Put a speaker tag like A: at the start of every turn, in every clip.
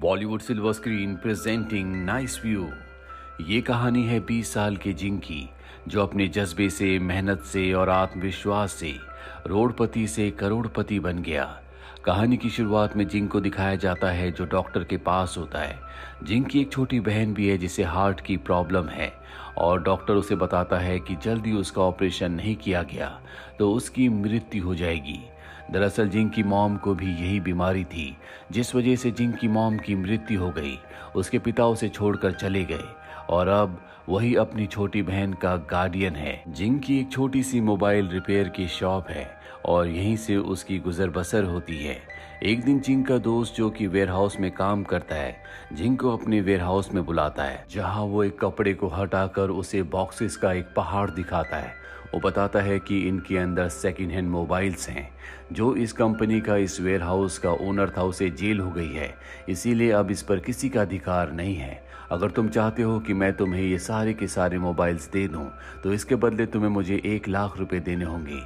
A: Bollywood silver screen presenting nice view. ये कहानी है 20 साल के जिंग की, जो अपने जज्बे से, मेहनत से और आत्मविश्वास से रोडपति से करोड़पति बन गया। कहानी की शुरुआत में जिंग को दिखाया जाता है जो डॉक्टर के पास होता है। जिंग की एक छोटी बहन भी है जिसे हार्ट की प्रॉब्लम है और डॉक्टर उसे बताता है कि जल्दी उसका ऑपरेशन नहीं किया गया तो उसकी मृत्यु हो जाएगी। दरअसल जिंग की मॉम को भी यही बीमारी थी, जिस वजह से जिंग की मॉम की मृत्यु हो गई। उसके पिता उसे छोड़कर चले गए और अब वही अपनी छोटी बहन का गार्डियन है। जिंग की एक छोटी सी मोबाइल रिपेयर की शॉप है और यहीं से उसकी गुजर बसर होती है। एक दिन जिंग का दोस्त जो कि वेयरहाउस में काम करता है, जिंग को अपने वेयरहाउस में बुलाता है, जहां वो एक कपड़े को हटाकर उसे बॉक्सेस का एक पहाड़ दिखाता है। वो बताता है कि इनके अंदर सेकंड हैंड मोबाइल्स हैं। जो इस कंपनी का, इस वेयरहाउस का ओनर था, उसे जेल हो गई है, इसीलिए अब इस पर किसी का अधिकार नहीं है। अगर तुम चाहते हो कि मैं तुम्हें ये सारे के सारे मोबाइल्स दे दूं तो इसके बदले तुम्हें मुझे 1 लाख रुपए देने होंगे।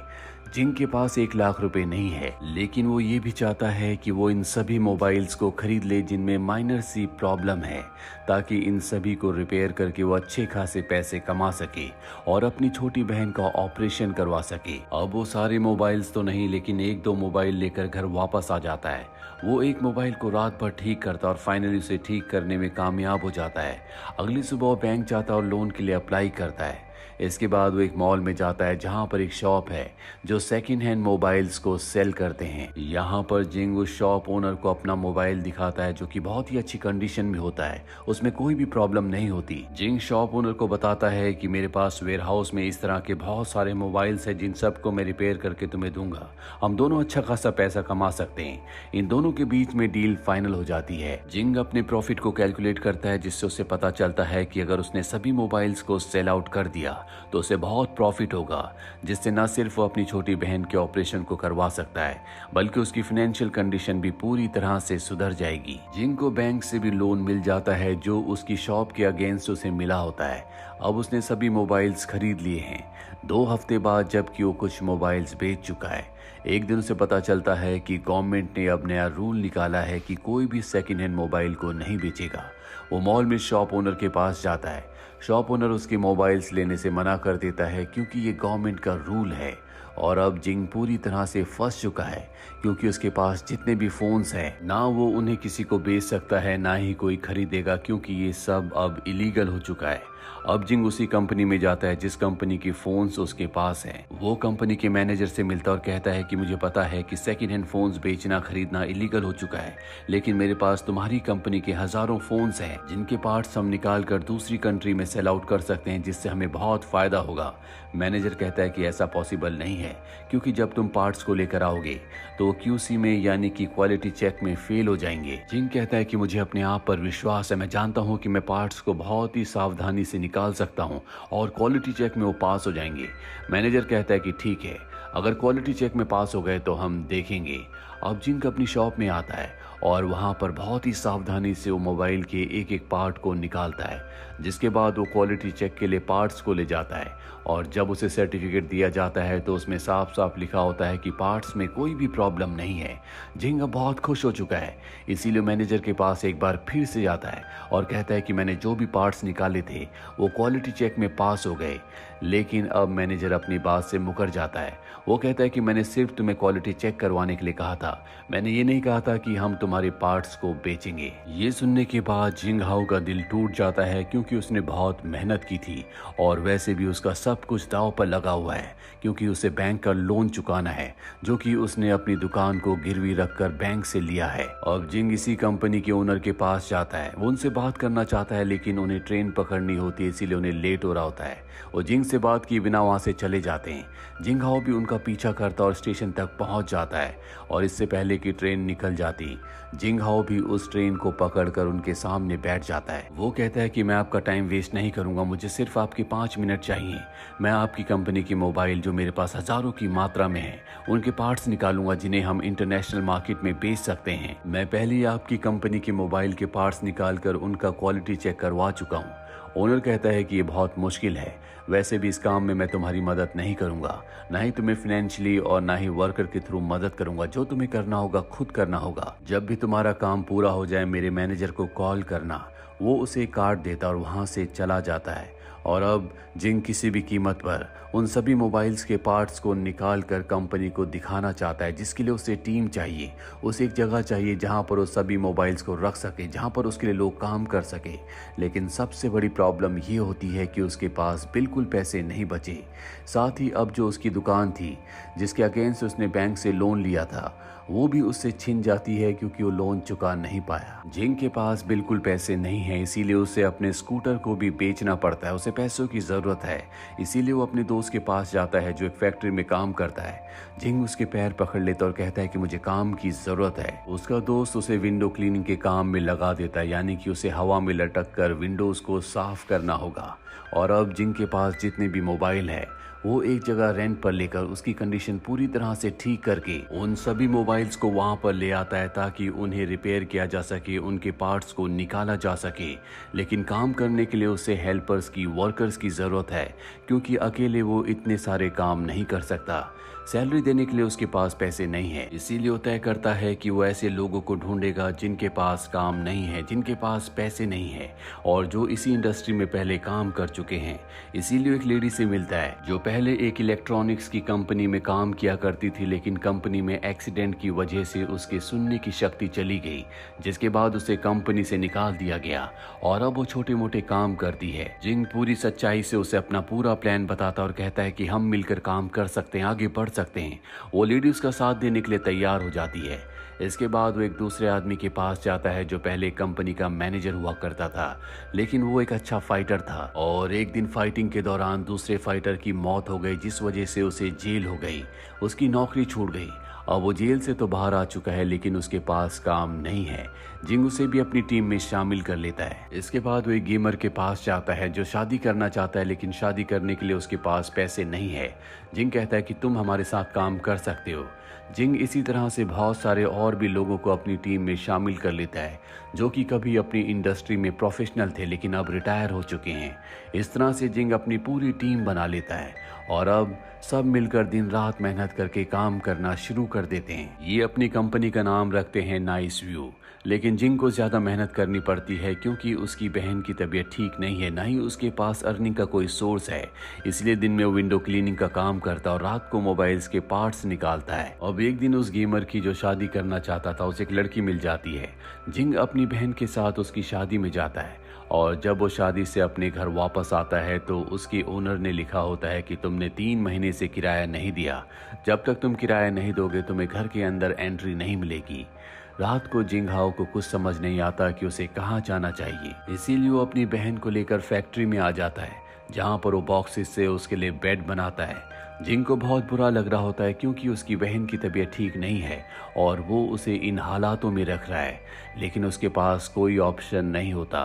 A: जिंग के पास 1 लाख रुपए नहीं है, लेकिन वो ये भी चाहता है कि वो इन सभी मोबाइल्स को खरीद ले जिनमें माइनर सी प्रॉब्लम है, ताकि इन सभी को रिपेयर करके वो अच्छे खासे पैसे कमा सके और अपनी छोटी बहन का ऑपरेशन करवा सके। अब वो सारे मोबाइल्स तो नहीं, लेकिन 1-2 मोबाइल लेकर घर वापस आ जाता है। वो एक मोबाइल को रात भर ठीक करता और फाइनली उसे ठीक करने में कामयाब हो जाता है। अगली सुबह वो बैंक जाता और लोन के लिए अप्लाई करता है। इसके बाद वो एक मॉल में जाता है जहां पर एक शॉप है जो सेकंड हैंड मोबाइल्स को सेल करते हैं। यहाँ पर जिंग उस शॉप ओनर को अपना मोबाइल दिखाता है जो कि बहुत ही अच्छी कंडीशन में होता है, उसमें कोई भी प्रॉब्लम नहीं होती। जिंग शॉप ओनर को बताता है कि मेरे पास वेयरहाउस में इस तरह के बहुत सारे मोबाइल्स हैं जिन सबको मैं रिपेयर करके तुम्हें दूंगा। हम दोनों अच्छा खासा पैसा कमा सकते हैं। इन दोनों के बीच में डील फाइनल हो जाती है। जिंग अपने प्रॉफिट को कैलकुलेट करता है, जिससे उसे पता चलता है कि अगर उसने सभी मोबाइल्स को सेल आउट कर दिया तो उसे बहुत प्रॉफिट होगा, जिससे न सिर्फ वो अपनी छोटी बहन के ऑपरेशन को करवा सकता है, बल्कि उसकी फाइनेंशियल कंडीशन भी पूरी तरह से सुधर जाएगी। जिंग को बैंक से भी लोन मिल जाता है जो उसकी शॉप के अगेंस्ट उसे मिला होता है। अब उसने सभी मोबाइल्स खरीद लिए हैं। 2 हफ्ते बाद जबकि वो कुछ मोबाइल्स बेच चुका है, एक दिन उसे पता चलता है कि गवर्नमेंट ने अब नया रूल निकाला है कि कोई भी सेकंड हैंड मोबाइल को नहीं बेचेगा। वो मॉल में शॉप ओनर के पास जाता है। शॉप ओनर उसके मोबाइल्स लेने से मना कर देता है क्योंकि ये गवर्नमेंट का रूल है। और अब जिंग पूरी तरह से फंस चुका है क्योंकि उसके पास जितने भी फोन्स हैं, ना वो उन्हें किसी को बेच सकता है, ना ही कोई खरीदेगा, क्योंकि ये सब अब इलीगल हो चुका है। अब जिंग उसी कंपनी में जाता है जिस कंपनी की फोन्स उसके पास हैं। वो कंपनी के मैनेजर से मिलता और कहता है कि मुझे पता है कि सेकंड हैंड फोन्स बेचना खरीदना इलीगल हो चुका है, लेकिन मेरे पास तुम्हारी कंपनी के हजारों फोन्स हैं जिनके पार्ट्स हम निकाल कर दूसरी कंट्री में सेल आउट कर सकते हैं, जिससे हमें बहुत फायदा होगा। मैनेजर कहता है कि ऐसा पॉसिबल नहीं है, क्योंकि जब तुम पार्ट्स को लेकर आओगे तो QC में यानी कि क्वालिटी चेक में फेल हो जाएंगे। जिंग कहता है कि मुझे अपने आप पर विश्वास है, मैं जानता हूं कि मैं पार्ट्स को बहुत ही सावधानी से निकाल सकता हूं और क्वालिटी चेक में वो पास हो जाएंगे। मैनेजर कहता है कि ठीक है, अगर क्वालिटी चेक में पास हो गए तो हम देखेंगे। अब जिंग अपनी शॉप में आता है और वहां पर बहुत ही सावधानी से वो मोबाइल के एक एक पार्ट को निकालता है, जिसके बाद वो क्वालिटी चेक के लिए पार्ट्स को ले जाता है और जब उसे सर्टिफिकेट दिया जाता है तो उसमें साफ साफ लिखा होता है कि पार्ट्स में कोई भी प्रॉब्लम नहीं है। जिंग अब बहुत खुश हो चुका है, इसीलिए मैनेजर के पास एक बार फिर से जाता है और कहता है कि मैंने जो भी पार्ट्स निकाले थे वो क्वालिटी चेक में पास हो गए। लेकिन अब मैनेजर अपनी बात से मुकर जाता है। वो कहता है कि मैंने सिर्फ तुम्हें क्वालिटी चेक करवाने के लिए कहा था, मैंने ये नहीं कहा था कि हम तुम्हारे पार्ट्स को बेचेंगे। ये सुनने के बाद जिंग हाओ का दिल टूट जाता है, क्योंकि उसने बहुत मेहनत की थी और वैसे भी उसका सब कुछ दांव पर लगा हुआ है, क्योंकि उसे बैंक का लोन चुकाना है जो कि उसने अपनी दुकान को गिरवी रखकर बैंक से लिया है। अब जिंग इसी कंपनी के ओनर के पास जाता है। वो उनसे बात करना चाहता है, लेकिन उन्हें ट्रेन पकड़नी होती है, इसीलिए उन्हें लेट हो रहा होता है। वो जिंग से बात किए बिना वहां से चले जाते हैं। जिंग हाओ भी उनका पीछा करता और स्टेशन तक पहुंच जाता है और इससे पहले कि ट्रेन निकल जाती, जिंग हाओ भी उस ट्रेन को पकड़कर उनके सामने बैठ जाता है। वो कहता है कि मैं आपका टाइम वेस्ट नहीं करूंगा, मुझे सिर्फ आपके 5 मिनट चाहिए। मैं आपकी कंपनी की मोबाइल जो मेरे पास हजारों की मात्रा में है उनके पार्ट्स निकालूंगा जिन्हें हम इंटरनेशनल मार्केट में बेच सकते हैं। मैं पहले ही आपकी कंपनी के मोबाइल के पार्ट्स निकालकर उनका क्वालिटी चेक करवा चुका हूँ ओनर कहता है कि ये बहुत मुश्किल है, वैसे भी इस काम में मैं तुम्हारी मदद नहीं करूंगा, ना ही तुम्हें फाइनेंशियली और ना ही वर्कर के थ्रू मदद करूंगा। जो तुम्हें करना होगा खुद करना होगा। जब भी तुम्हारा काम पूरा हो जाए मेरे मैनेजर को कॉल करना। वो उसे काट देता और वहां से चला जाता है। और अब जिंग किसी भी कीमत पर उन सभी मोबाइल्स के पार्ट्स को निकाल कर कंपनी को दिखाना चाहता है, जिसके लिए उसे टीम चाहिए। उसे एक जगह चाहिए जहां पर वो सभी मोबाइल्स को रख सके, जहां पर उसके लिए लोग काम कर सके। लेकिन सबसे बड़ी प्रॉब्लम ये होती है कि उसके पास बिल्कुल पैसे नहीं बचे। साथ ही अब जो उसकी दुकान थी जिसके अगेंस्ट उसने बैंक से लोन लिया था, वो भी उससे छिन जाती है क्योंकि वो लोन चुका नहीं पाया। जिंग के पास बिल्कुल पैसे नहीं है, इसीलिए उसे अपने स्कूटर को भी बेचना पड़ता है। उसे पैसों की जरूरत है, इसीलिए वो अपने दोस्त के पास जाता है जो एक फैक्ट्री में काम करता है। जिंग उसके पैर पकड़ लेता और कहता है कि मुझे काम की जरूरत है। उसका दोस्त उसे विंडो क्लीनिंग के काम में लगा देता है, यानी कि उसे हवा में लटक कर विंडोज को साफ करना होगा। और अब जिंग के पास जितने भी मोबाइल है वो एक जगह रेंट पर लेकर उसकी कंडीशन पूरी तरह से ठीक करके उन सभी मोबाइल्स को वहां पर ले आता है ताकि उन्हें रिपेयर किया जा सके, उनके पार्ट्स को निकाला जा सके। लेकिन काम करने के लिए उसे हेल्पर्स की, वर्कर्स की जरूरत है, क्योंकि अकेले वो इतने सारे काम नहीं कर सकता। सैलरी देने के लिए उसके पास पैसे नहीं है, इसीलिए वो तय करता है कि वो ऐसे लोगों को ढूंढेगा जिनके पास काम नहीं है, जिनके पास पैसे नहीं है और जो इसी इंडस्ट्री में पहले काम कर चुके हैं। इसीलिए एक लेडी से मिलता है जो पहले एक इलेक्ट्रॉनिक्स की कंपनी में काम किया करती थी, लेकिन कंपनी में एक्सीडेंट की वजह से उसके सुनने की शक्ति चली गई, जिसके बाद उसे कंपनी से निकाल दिया गया और अब वो छोटे मोटे काम करती है। जिंग पूरी सच्चाई से उसे अपना पूरा प्लान बताता और कहता है कि हम मिलकर काम कर सकते हैं, आगे बढ़ सकते हैं। वो लेडी उसका साथ देने के लिए तैयार हो जाती है। इसके बाद वो एक दूसरे आदमी के पास जाता है जो पहले कंपनी का मैनेजर हुआ करता था, लेकिन वो एक अच्छा फाइटर था और एक दिन फाइटिंग के दौरान दूसरे फाइटर की मौत हो गई, जिस वजह से उसे जेल हो गई, उसकी नौकरी छूट गई। अब वो जेल से तो बाहर आ चुका है लेकिन उसके पास काम नहीं है। जिंग उसे भी अपनी टीम में शामिल कर लेता है। इसके बाद वो एक गेमर के पास जाता है जो शादी करना चाहता है, लेकिन शादी करने के लिए उसके पास पैसे नहीं है। जिंग कहता है कि तुम हमारे साथ काम कर सकते हो। जिंग इसी तरह से बहुत सारे और भी लोगों को अपनी टीम में शामिल कर लेता है जो कि कभी अपनी इंडस्ट्री में प्रोफेशनल थे लेकिन अब रिटायर हो चुके हैं। इस तरह से जिंग अपनी पूरी टीम बना लेता है और अब सब मिलकर दिन रात मेहनत करके काम करना शुरू कर देते हैं। ये अपनी कंपनी का नाम रखते हैं नाइस व्यू। लेकिन जिंग को ज्यादा मेहनत करनी पड़ती है क्योंकि उसकी बहन की तबीयत ठीक नहीं है, ना ही उसके पास अर्निंग का कोई सोर्स है। इसलिए दिन में वो विंडो क्लीनिंग का काम करता और रात को मोबाइल्स के पार्ट्स निकालता है। अब एक दिन उस गेमर की जो शादी करना चाहता था उसे एक लड़की मिल जाती है। जिंग अपनी बहन के साथ उसकी शादी में जाता है और जब वो शादी से अपने घर वापस आता है तो उसके ओनर ने लिखा होता है कि तुमने 3 महीने से किराया नहीं दिया, जब तक तुम किराया नहीं दोगे तुम्हें घर के अंदर एंट्री नहीं मिलेगी। रात को जिंगहाओ को कुछ समझ नहीं आता कि उसे कहाँ जाना चाहिए, इसीलिए वो अपनी बहन को लेकर फैक्ट्री में आ जाता है जहाँ पर वो बॉक्सेस से उसके लिए बेड बनाता है। जिंग को बहुत बुरा लग रहा होता है क्योंकि उसकी बहन की तबीयत ठीक नहीं है और वो उसे इन हालातों में रख रहा है, लेकिन उसके पास कोई ऑप्शन नहीं होता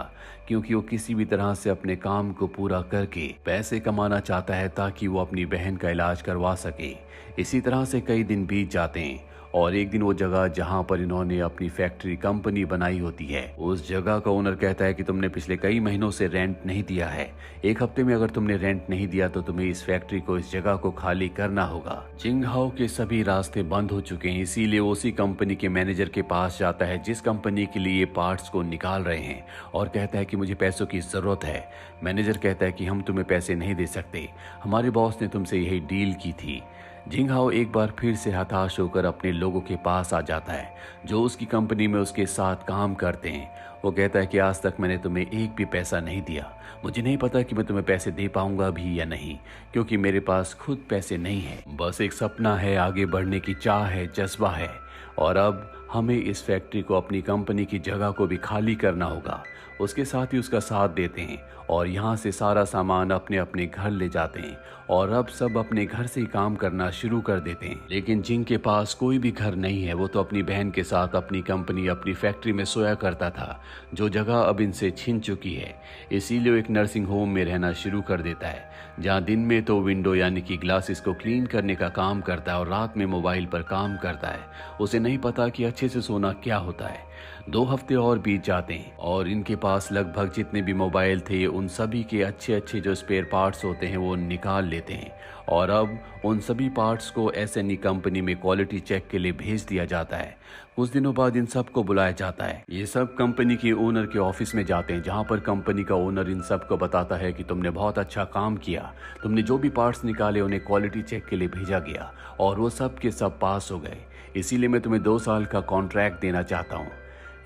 A: क्योंकि वो किसी भी तरह से अपने काम को पूरा करके पैसे कमाना चाहता है ताकि वो अपनी बहन का इलाज करवा सके। इसी तरह से कई दिन बीत जाते हैं और एक दिन वो जगह जहां पर इन्होंने अपनी फैक्ट्री कंपनी बनाई होती है, उस जगह का ओनर कहता है कि तुमने पिछले कई महीनों से रेंट नहीं दिया है। 1 हफ्ते में अगर तुमने रेंट नहीं दिया तो तुम्हें इस फैक्ट्री को, इस जगह को खाली करना होगा। जिंगहाओ के सभी रास्ते बंद हो चुके हैं, इसीलिए वो उसी कंपनी के मैनेजर के पास जाता है जिस कंपनी के लिए पार्ट्स को निकाल रहे हैं और कहता है कि मुझे पैसों की जरूरत है। मैनेजर कहता है कि हम तुम्हें पैसे नहीं दे सकते, हमारे बॉस ने तुमसे यही डील की थी। जिंगहाओ एक बार फिर से हताश होकर अपने लोगों के पास आ जाता है जो उसकी कंपनी में उसके साथ काम करते हैं। वो कहता है कि आज तक मैंने तुम्हें एक भी पैसा नहीं दिया, मुझे नहीं पता कि मैं तुम्हें पैसे दे पाऊंगा भी या नहीं, क्योंकि मेरे पास खुद पैसे नहीं है। बस एक सपना है, आगे बढ़ने की चाह है, जज्बा है और अब हमें इस फैक्ट्री को, अपनी कंपनी की जगह को भी खाली करना होगा। उसके साथ ही उसका साथ देते हैं और यहाँ से सारा सामान अपने अपने घर ले जाते हैं और अब सब अपने घर से ही काम करना शुरू कर देते हैं। लेकिन जिंग के पास कोई भी घर नहीं है, वो तो अपनी बहन के साथ अपनी कंपनी, अपनी फैक्ट्री में सोया करता था जो जगह अब इनसे छिन चुकी है। इसीलिए वो एक नर्सिंग होम में रहना शुरू कर देता है जहाँ दिन में तो विंडो यानी कि ग्लासेस को क्लीन करने का काम करता है और रात में मोबाइल पर काम करता है। उसे नहीं पता कि अच्छे से सोना क्या होता है। 2 हफ्ते और बीत जाते हैं और इनके पास लगभग जितने भी मोबाइल थे उन सभी के अच्छे अच्छे जो स्पेयर पार्ट्स होते हैं वो निकाल लेते हैं और अब उन सभी पार्ट्स को एसएनई कंपनी में क्वालिटी चेक के लिए भेज दिया जाता है। कुछ दिनों बाद इन सब को बुलाया जाता है। ये सब कंपनी के ओनर के ऑफिस में जाते हैं, जहां पर कंपनी का ओनर इन सब को बताता है कि तुमने बहुत अच्छा काम किया, तुमने जो भी पार्ट्स निकाले उन्हें क्वालिटी चेक के लिए भेजा गया और वो सब के सब पास हो गए, इसीलिए मैं तुम्हें 2 साल का कॉन्ट्रैक्ट देना चाहता हूँ।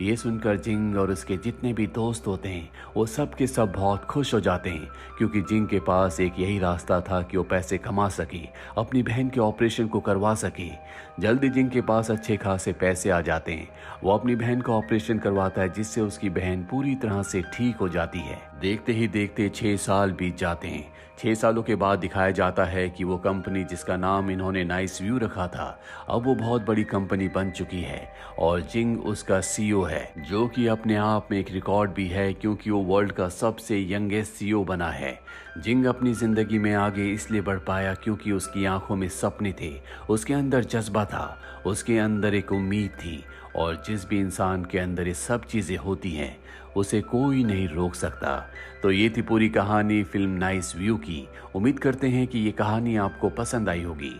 A: ये सुनकर जिंग और उसके जितने भी दोस्त होते हैं वो सब के सब बहुत खुश हो जाते हैं, क्योंकि जिंग के पास एक यही रास्ता था कि वो पैसे कमा सके, अपनी बहन के ऑपरेशन को करवा सके। जल्दी जिंग के पास अच्छे खासे पैसे आ जाते हैं। वो अपनी बहन का ऑपरेशन करवाता है, जिससे उसकी बहन पूरी तरह से ठीक हो जाती है। देखते ही देखते 6 साल बीत जाते हैं। 6 सालों के बाद दिखाया जाता है कि वो कंपनी जिसका नाम इन्होंने नाइस व्यू रखा था, अब वो बहुत बड़ी कंपनी बन चुकी है और जिंग उसका सीईओ है, जो कि अपने आप में एक रिकॉर्ड भी है, क्योंकि वो वर्ल्ड का सबसे यंगेस्ट सीईओ बना है। जिंग अपनी जिंदगी में आगे इसलिए बढ़ पाया क्योंकि उसकी आंखों में सपने थे, उसके अंदर जज्बा था, उसके अंदर एक उम्मीद थी, और जिस भी इंसान के अंदर ये सब चीजें होती हैं उसे कोई नहीं रोक सकता। तो ये थी पूरी कहानी फिल्म नाइस व्यू की। उम्मीद करते हैं कि ये कहानी आपको पसंद आई होगी।